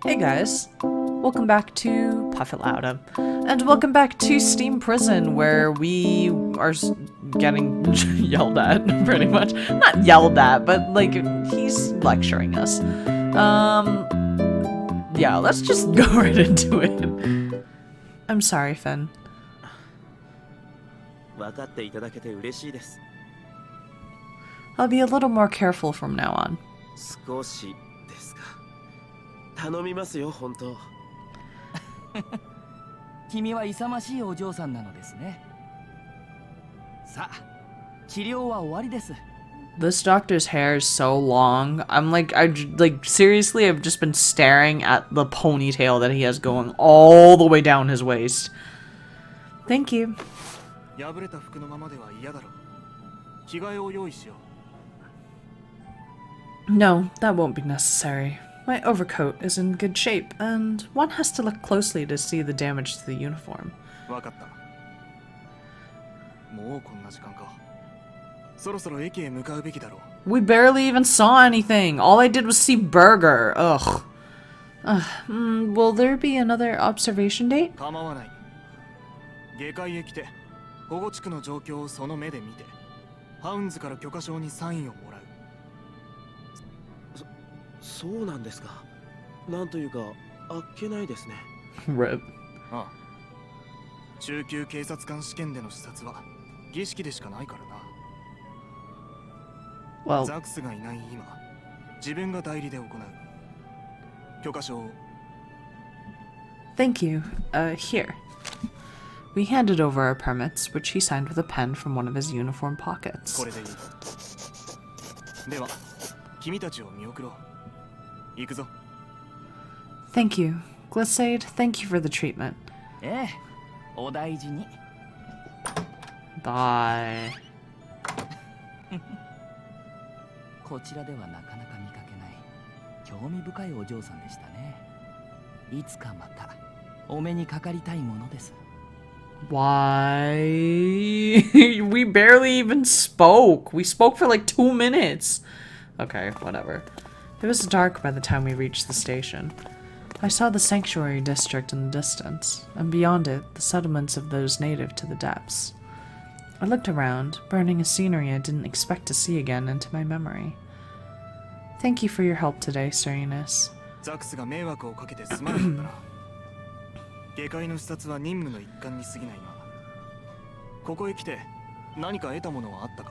Hey guys, welcome back to Puff It Louda, and welcome back to Steam Prison, where we are getting yelled at, pretty much. Not yelled at, but like, he's lecturing us. Yeah, let's just go right into it. I'm sorry, Finn. I'll be a little more careful from now on. 少しですか。頼みますよ、本当。君は勇ましいお嬢さんなのですね。さあ、治療は終わりです。 This doctor's hair is so long. Seriously, I've just been staring at the ponytail that he has going all the way down his waist. Thank you. 破れた服のままでは嫌だろう。着替えを用意しよう。 No, that won't be necessary. My overcoat is in good shape, and one has to look closely to see the damage to the uniform. わかった。もうこんな時間か。そろそろ駅へ向かうべきだろう。 We barely even saw anything. All I did was see Burger. Ugh. Will there be another observation date? 構わない。下界へ来て、保護地区の状況をその目で見て、ハウンズから許可証にサインをもらう。 そうなんですか。なんというか、あっけないですね。Rip. ああ。中級警察官試験での視察は儀式でしかないからな。 Well, ザクスがいない今、自分が代理で行う。許可証を。 thank you. Here. We handed over our permits, which he signed with a pen from one of his uniform pockets. これでいい。では、君たちを見送ろう。 行くぞ。 Thank you. Glissade, thank you for the treatment. ええ、お大事に。 Bye. こちらではなかなか見かけない興味深いお嬢さんでしたね。いつかまたお目にかかりたいものです。 Why? We barely even spoke. We spoke for like 2 minutes. Okay, whatever. It was dark by the time we reached the station. I saw the sanctuary district in the distance, and beyond it, the settlements of those native to the depths. I looked around, burning a scenery I didn't expect to see again into my memory. Thank you for your help today, Serenus. ザクスが迷惑をかけてすまなかったな。下界の視察は任務の一環に過ぎないが、ここへ来て何か得たものはあったか？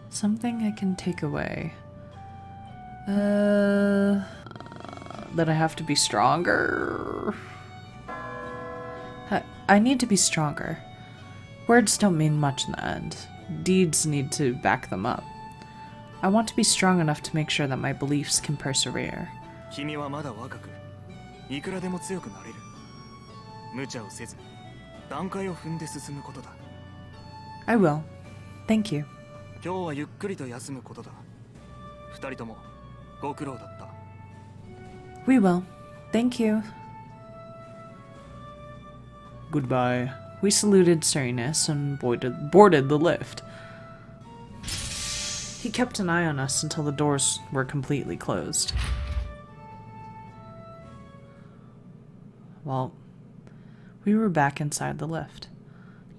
Something I can take away. That I have to be stronger. I need to be stronger. Words don't mean much in the end. Deeds need to back them up. I want to be strong enough to make sure that my beliefs can persevere. 君はまだ若く、いくらでも強くなれる。無茶をせず、段階を踏んで進むことだ。 I will. Thank you. 今日はゆっくりと休むことだ。二人ともご苦労だった。 We will. Thank you. Goodbye. We saluted Serenus and boarded the lift. He kept an eye on us until the doors were completely closed. Well, we were back inside the lift.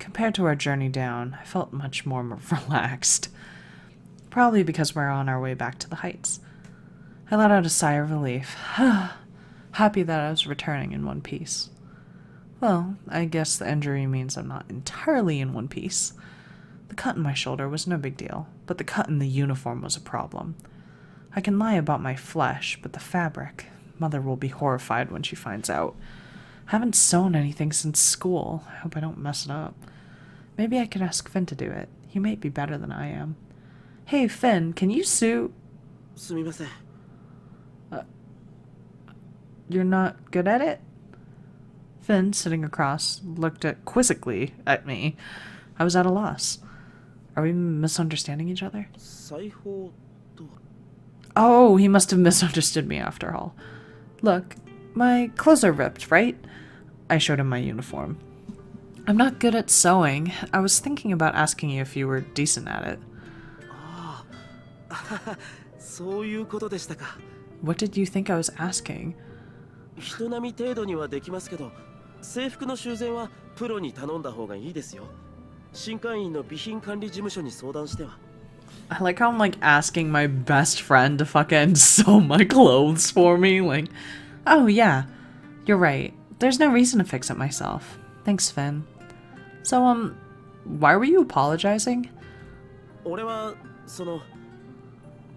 Compared to our journey down, I felt much more relaxed. Probably because we're on our way back to the heights. I let out a sigh of relief, happy that I was returning in one piece. Well, I guess the injury means I'm not entirely in one piece. The cut in my shoulder was no big deal, but the cut in the uniform was a problem. I can lie about my flesh, but the fabric, Mother will be horrified when she finds out. I haven't sewn anything since school. I hope I don't mess it up. Maybe I could ask Finn to do it. He might be better than I am. Hey, Finn, can you sew? すみません。 You're not good at it? Finn, sitting across, looked quizzically at me. I was at a loss. Are we misunderstanding each other? 裁縫とは。 Oh, he must have misunderstood me after all. Look, my clothes are ripped, right? I showed him my uniform. I'm not good at sewing. I was thinking about asking you if you were decent at it. ああ、そういうことでしたか。What did you think I was asking? 人並み程度にはできますけど、制服の修繕はプロに頼んだ方がいいですよ。新会員の備品管理事務所に相談しては。I like how I'm like asking my best friend to fucking sew my clothes for me. Like, oh yeah, you're right. There's no reason to fix it myself. Thanks, Finn. So, why were you apologizing? 俺は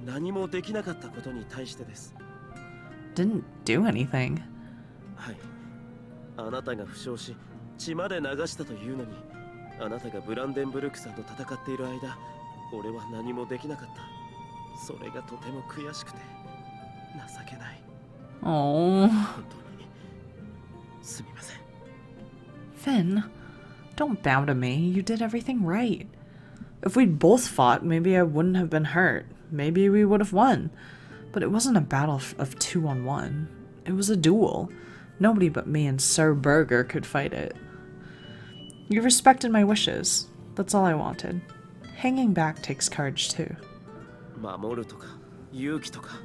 何もできなかったことに対してです。Didn't do anything. はい。あなたが負傷し、血まで流したというのに、あなたがブランデンブルクさんと戦っている間、俺は何もできなかった。それがとても悔しくて情けない。Oh. 本当にすみません。Finn, don't bow to me. You did everything right. If we'd both fought, maybe I wouldn't have been hurt. Maybe we would have won. But it wasn't a battle of 2-on-1. It was a duel. Nobody but me and Sir Burger could fight it. You respected my wishes. That's all I wanted. Hanging back takes courage too. 守るとか勇気とか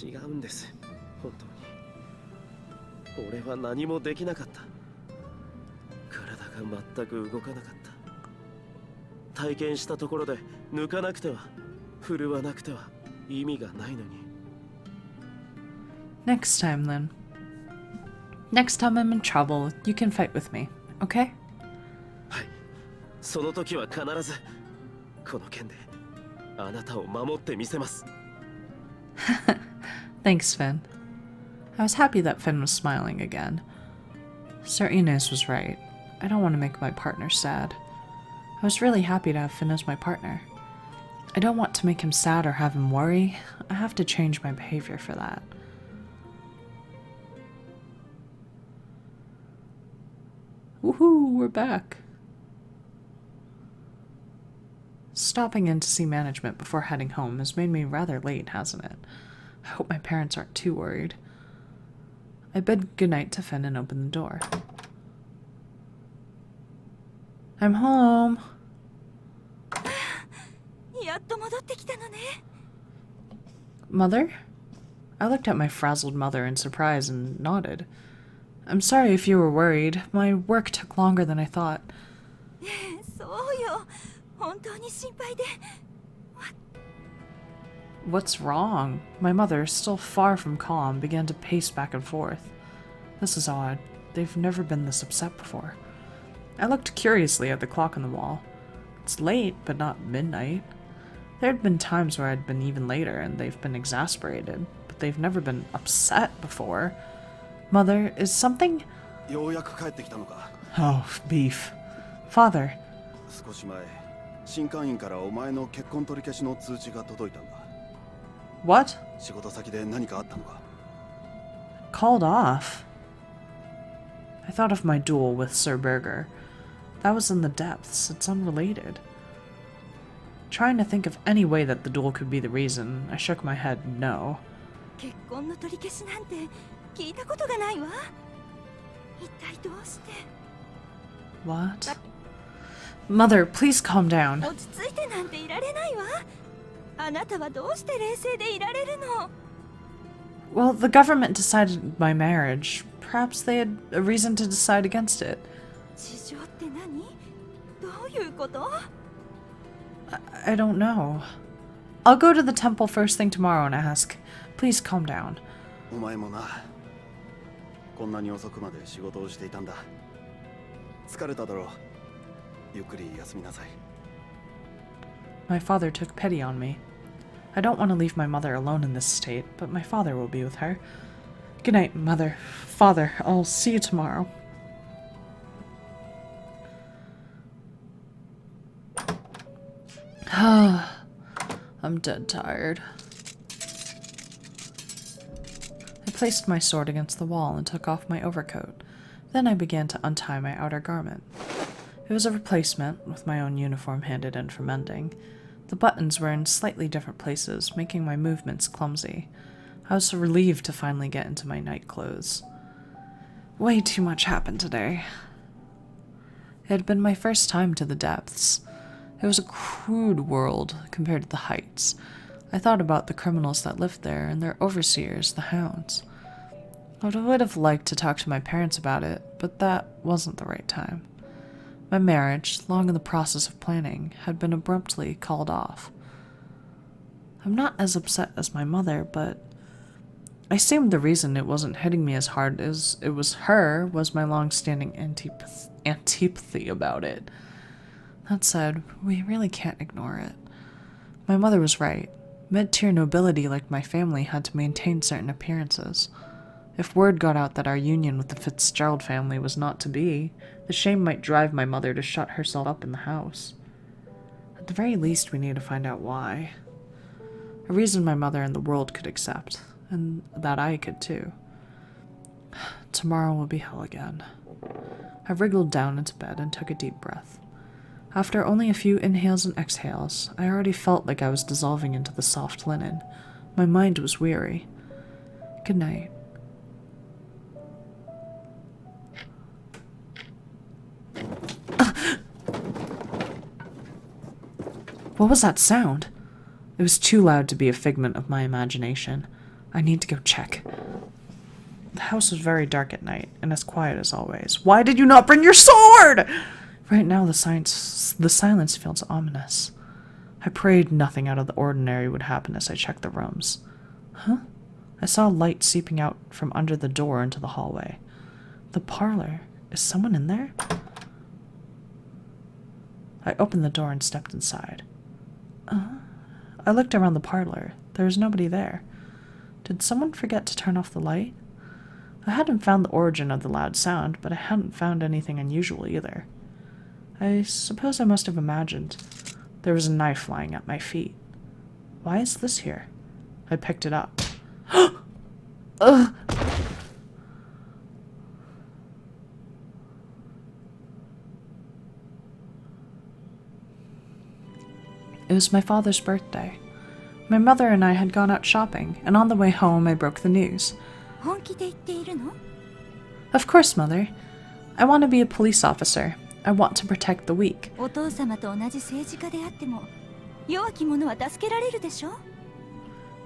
違うんです。本当に。俺は何もできなかった。体が全く動かなかった。体験したところで抜かなくては、振るわなくては意味がないのに。Next time then. Next time I'm in trouble, you can fight with me, okay? はい。その時は必ずこの剣であなたを守ってみせます。Thanks, Finn. I was happy that Finn was smiling again. Sir Inez was right. I don't want to make my partner sad. I was really happy to have Finn as my partner. I don't want to make him sad or have him worry. I have to change my behavior for that. Woohoo, we're back. Stopping in to see management before heading home has made me rather late, hasn't it? I hope my parents aren't too worried. I bid goodnight to Finn and open the door. I'm home. Mother? I looked at my frazzled mother in surprise and nodded. I'm sorry if you were worried. My work took longer than I thought. What's wrong? My mother, still far from calm, began to pace back and forth. This is odd. They've never been this upset before. I looked curiously at the clock on the wall. It's late, but not midnight. There had been times where I'd been even later and they've been exasperated, but they've never been upset before. Mother, is something... Oh, beef. Father. What? Called off? I thought of my duel with Sir Burger. That was in the depths. It's unrelated. Trying to think of any way that the duel could be the reason, I shook my head no. What? Mother, please calm down. Well, the government decided my marriage. Perhaps they had a reason to decide against it. I don't know. I'll go to the temple first thing tomorrow and ask. Please calm down. My father took pity on me. I don't want to leave my mother alone in this state, but my father will be with her. Good night, Mother. Father, I'll see you tomorrow. I'm dead tired. I placed my sword against the wall and took off my overcoat. Then I began to untie my outer garment. It was a replacement, with my own uniform handed in for mending. The buttons were in slightly different places, making my movements clumsy. I was relieved to finally get into my night clothes. Way too much happened today. It had been my first time to the depths. It was a crude world compared to the heights. I thought about the criminals that lived there and their overseers, the hounds. I would have liked to talk to my parents about it, but that wasn't the right time. My marriage, long in the process of planning, had been abruptly called off. I'm not as upset as my mother, but I assumed the reason it wasn't hitting me as hard as it was her was my long-standing antipathy about it. That said, we really can't ignore it. My mother was right. Mid-tier nobility like my family had to maintain certain appearances. If word got out that our union with the Fitzgerald family was not to be, the shame might drive my mother to shut herself up in the house. At the very least, we need to find out why. A reason my mother and the world could accept, and that I could too. Tomorrow will be hell again. I wriggled down into bed and took a deep breath. After only a few inhales and exhales, I already felt like I was dissolving into the soft linen. My mind was weary. Good night. What was that sound? It was too loud to be a figment of my imagination. I need to go check. The house was very dark at night, and as quiet as always. Why did you not bring your sword? Right now the silence feels ominous. I prayed nothing out of the ordinary would happen as I checked the rooms. Huh? I saw light seeping out from under the door into the hallway. The parlor. Is someone in there? I opened the door and stepped inside. I looked around the parlor. There was nobody there. Did someone forget to turn off the light? I hadn't found the origin of the loud sound, but I hadn't found anything unusual either. I suppose I must have imagined. There was a knife lying at my feet. Why is this here? I picked it up. Ugh! It was my father's birthday. My mother and I had gone out shopping, and on the way home I broke the news. Of course, Mother. I want to be a police officer. I want to protect the weak.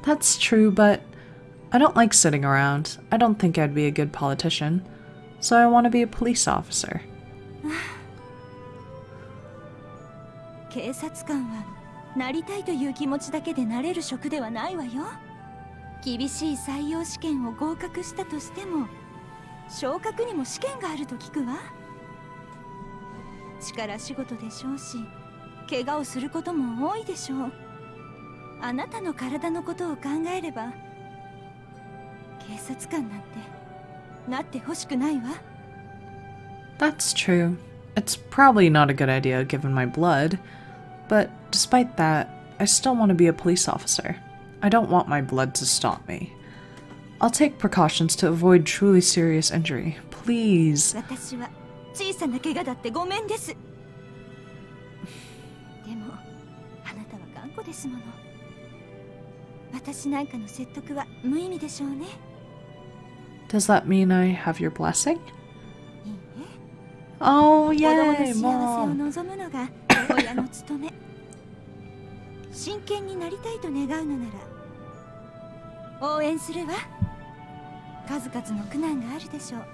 That's true, but I don't like sitting around. I don't think I'd be a good politician. So I want to be a police officer. 警察官はなりたいという気持ちだけでなれる職ではないわよ。厳しい採用試験を合格したとしても昇格にも試験があると聞くわ。力仕事でしょうし怪我をすることも多いでしょう。あなたの体のことを考えれば警察官なんてなってほしくないわ。 That's true. It's probably not a good idea given my blood, but despite that, I still want to be a police officer. I don't want my blood to stop me. I'll take precautions to avoid truly serious injury. Please. 私は小さな怪我だってごめんです。でもあなたは頑固ですもの。私なんかの説得は無意味でしょうね。Does that mean I have your blessing? いいね。 Oh, 子供の yay, 幸せを Mom. 望むのが親の務め。真剣になりたいと願うのなら応援するわ。数々の苦難があるでしょう。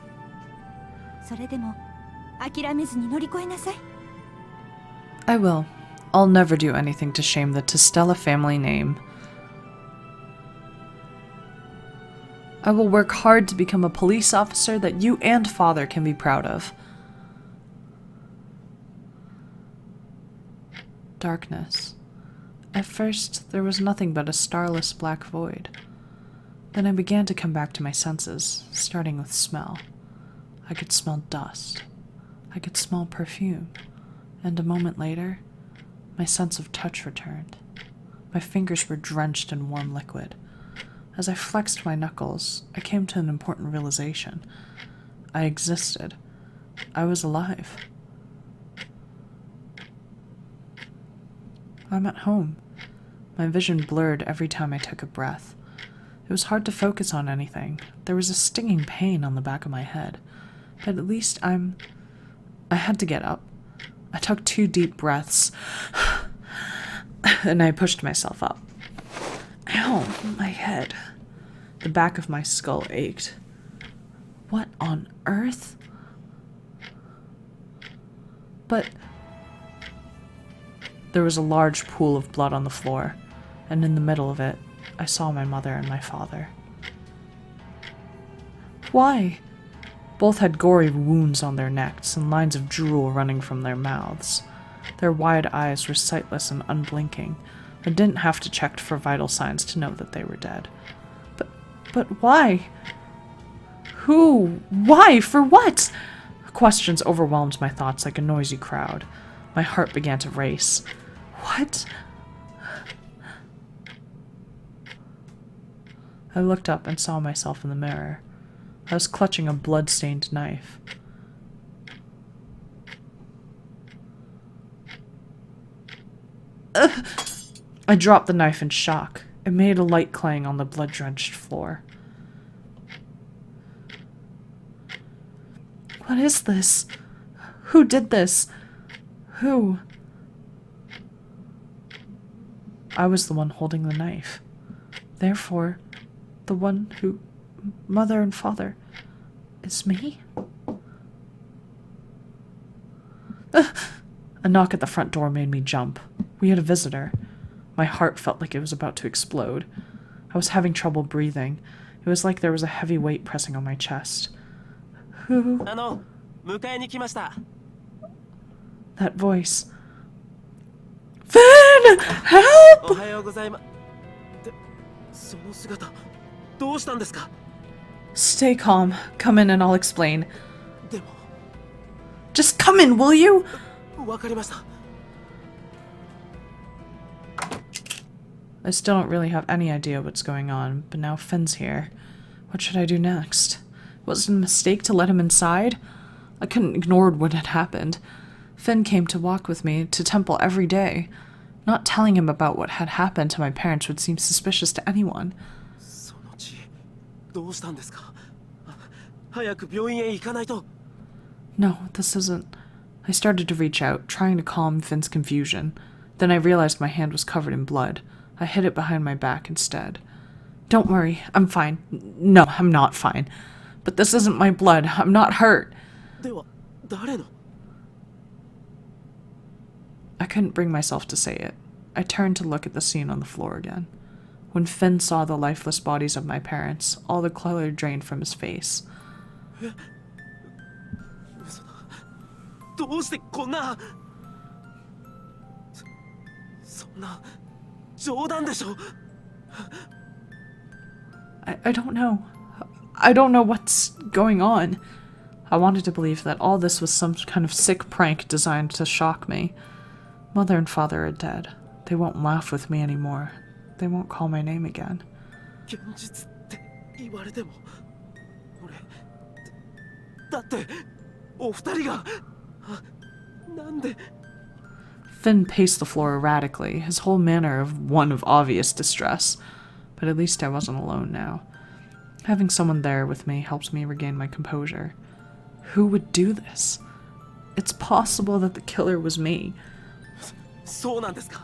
それでも諦めずに乗り越えなさい。 I will. I'll never do anything to shame the Testella family name. I will work hard to become a police officer that you and Father can be proud of. Darkness. At first, there was nothing but a starless black void. Then I began to come back to my senses, starting with smell. I could smell dust. I could smell perfume. And a moment later, my sense of touch returned. My fingers were drenched in warm liquid. As I flexed my knuckles, I came to an important realization. I existed. I was alive. I'm at home. My vision blurred every time I took a breath. It was hard to focus on anything. There was a stinging pain on the back of my head. But at least I had to get up. I took 2 deep breaths, and I pushed myself up. Ow, my head. The back of my skull ached. What on earth? But there was a large pool of blood on the floor, and in the middle of it, I saw my mother and my father. Why? Both had gory wounds on their necks and lines of drool running from their mouths. Their wide eyes were sightless and unblinking. I didn't have to check for vital signs to know that they were dead. But why? Who? Why? For what? Questions overwhelmed my thoughts like a noisy crowd. My heart began to race. What? I looked up and saw myself in the mirror. I was clutching a blood-stained knife. I dropped the knife in shock. It made a light clang on the blood-drenched floor. What is this? Who did this? Who? I was the one holding the knife. Therefore, the one who... Mother and father... is me? A knock at the front door made me jump. We had a visitor. My heart felt like it was about to explode. I was having trouble breathing. It was like there was a heavy weight pressing on my chest. Who? 迎えに来ました。 That voice. Finn! Help! おはようございます。その姿、どうしたんですか？ Stay calm. Come in and I'll explain. でも、 Just come in, will you? わかりました。 I still don't really have any idea what's going on, but now Finn's here. What should I do next? Was it a mistake to let him inside? I couldn't ignore what had happened. Finn came to walk with me to temple every day. Not telling him about what had happened to my parents would seem suspicious to anyone. その血、どうしたんですか？早く病院へ行かないと。 No, this isn't... I started to reach out, trying to calm Finn's confusion. Then I realized my hand was covered in blood. I hid it behind my back instead. Don't worry, I'm fine. No, I'm not fine. But this isn't my blood. I'm not hurt. では、誰の？ I couldn't bring myself to say it. I turned to look at the scene on the floor again. When Finn saw the lifeless bodies of my parents, all the color drained from his face. 嘘だ。どうしてこんな。そんな。 冗談でしょ。 I don't know. I don't know what's going on. I wanted to believe that all this was some kind of sick prank designed to shock me. Mother and father are dead. They won't laugh with me anymore. They won't call my name again. 現実って言われても、俺だってお二人がなんで。 Finn paced the floor erratically, his whole manner of one of obvious distress. But at least I wasn't alone now. Having someone there with me helps me regain my composure. Who would do this? It's possible that the killer was me. そうなんですか？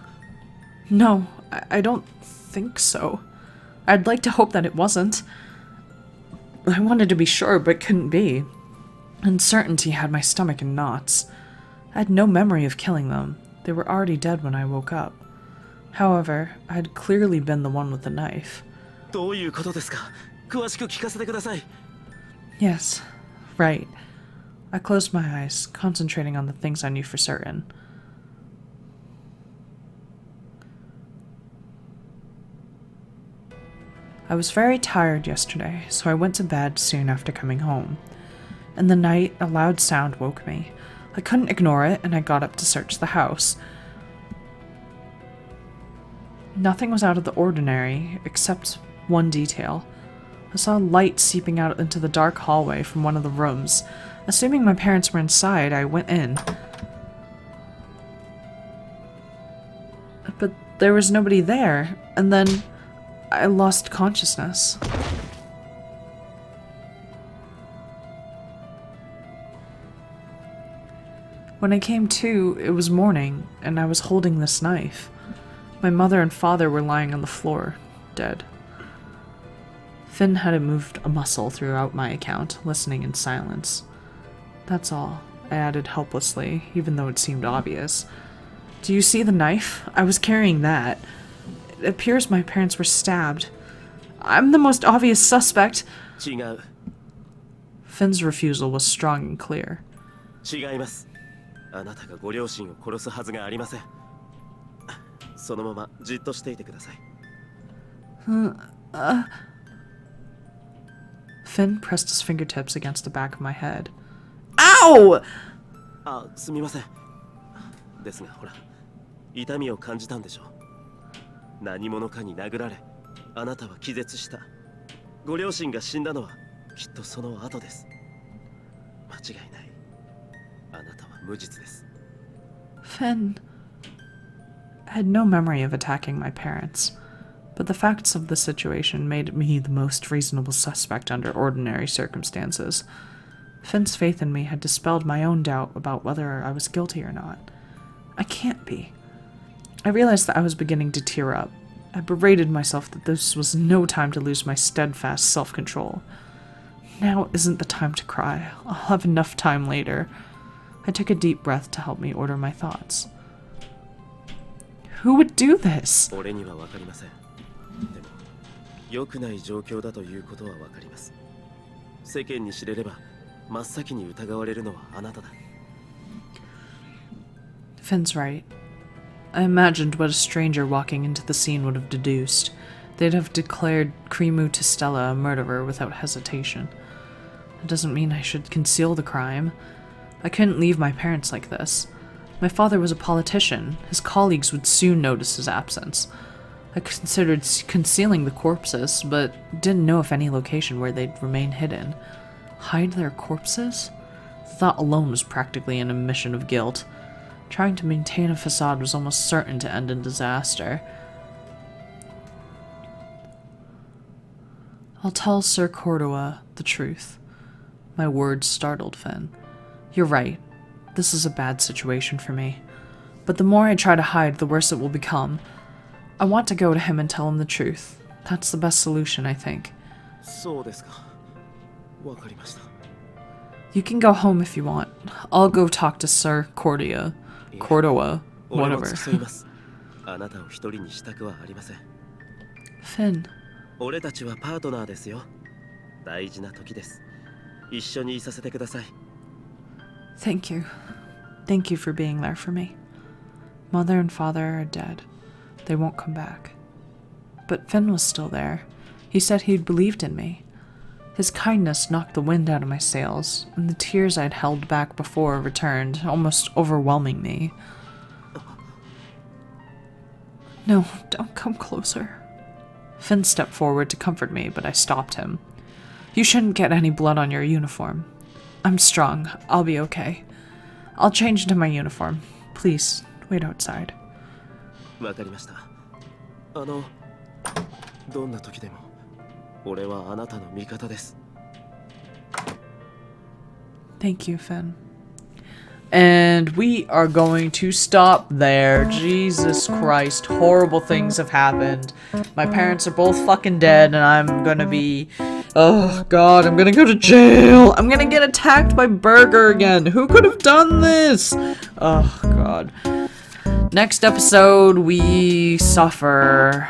No, I don't think so. I'd like to hope that it wasn't. I wanted to be sure, but couldn't be. Uncertainty had my stomach in knots. I had no memory of killing them. They were already dead when I woke up. However, I had clearly been the one with the knife. どういうことですか？詳しく聞かせてください。 Yes, right. I closed my eyes, concentrating on the things I knew for certain. I was very tired yesterday, so I went to bed soon after coming home. In the night, a loud sound woke me. I couldn't ignore it, and I got up to search the house. Nothing was out of the ordinary, except one detail. I saw light seeping out into the dark hallway from one of the rooms. Assuming my parents were inside, I went in. But there was nobody there, and then I lost consciousness. When I came to, it was morning, and I was holding this knife. My mother and father were lying on the floor, dead. Finn hadn't moved a muscle throughout my account, listening in silence. That's all, I added helplessly, even though it seemed obvious. Do you see the knife? I was carrying that. It appears my parents were stabbed. I'm the most obvious suspect. 違う。 Finn's refusal was strong and clear. 違います。あなたがご両親を殺すはずがありません。そのままじっとしていてください。Finn pressed his fingertips against the back of my head. Ow! あ、すみません。ですがほら、痛みを感じたんでしょう。何者かに殴られ、あなたは気絶した。ご両親が死んだのはきっとその後です。間違いない。あなたは無実です。 Finn had no memory of attacking my parents, but the facts of the situation made me the most reasonable suspect under ordinary circumstances. Finn's faith in me had dispelled my own doubt about whether I was guilty or not. I can't be. I realized that I was beginning to tear up. I berated myself that this was no time to lose my steadfast self-control. Now isn't the time to cry. I'll have enough time later. I took a deep breath to help me order my thoughts. Who would do this? 俺には分かりません。でも、良くない状況だということは分かります。世間に知れれば、真っ先に疑われるのはあなただ。Finn's right. I imagined what a stranger walking into the scene would have deduced. They'd have declared Krimu to Stella a murderer without hesitation. It doesn't mean I should conceal the crime. I couldn't leave my parents like this. My father was a politician. His colleagues would soon notice his absence. I considered concealing the corpses, but didn't know of any location where they'd remain hidden. Hide their corpses? The thought alone was practically an admission of guilt. Trying to maintain a facade was almost certain to end in disaster. I'll tell Sir Cordua the truth. My words startled Finn. You're right. This is a bad situation for me. But the more I try to hide, the worse it will become. I want to go to him and tell him the truth. That's the best solution, I think. そうですか。わかりました。 You can go home if you want. I'll go talk to Sir Cordua,俺も whatever. 付き添います。あなたを一人にしたくはありません。 Finn, 俺たちはパートナーですよ。大事な時です。一緒にいさせてください。 thank you. Thank you for being there for me. Mother and father are dead. They won't come back. But Finn was still there. He said he'd believed in me. His kindness knocked the wind out of my sails, and the tears I'd held back before returned, almost overwhelming me. No, don't come closer. Finn stepped forward to comfort me, but I stopped him. You shouldn't get any blood on your uniform. I'm strong. I'll be okay. I'll change into my uniform. Please, wait outside. わかりました。どんな時でも俺はあなたの味方です。 Thank you, Finn. And we are going to stop there. Jesus Christ, horrible things have happened. My parents are both fucking dead, and I'm gonna be... Oh god, I'm gonna go to jail. I'm gonna get attacked by Burger again. Who could have done this? Oh god. Next episode, we suffer.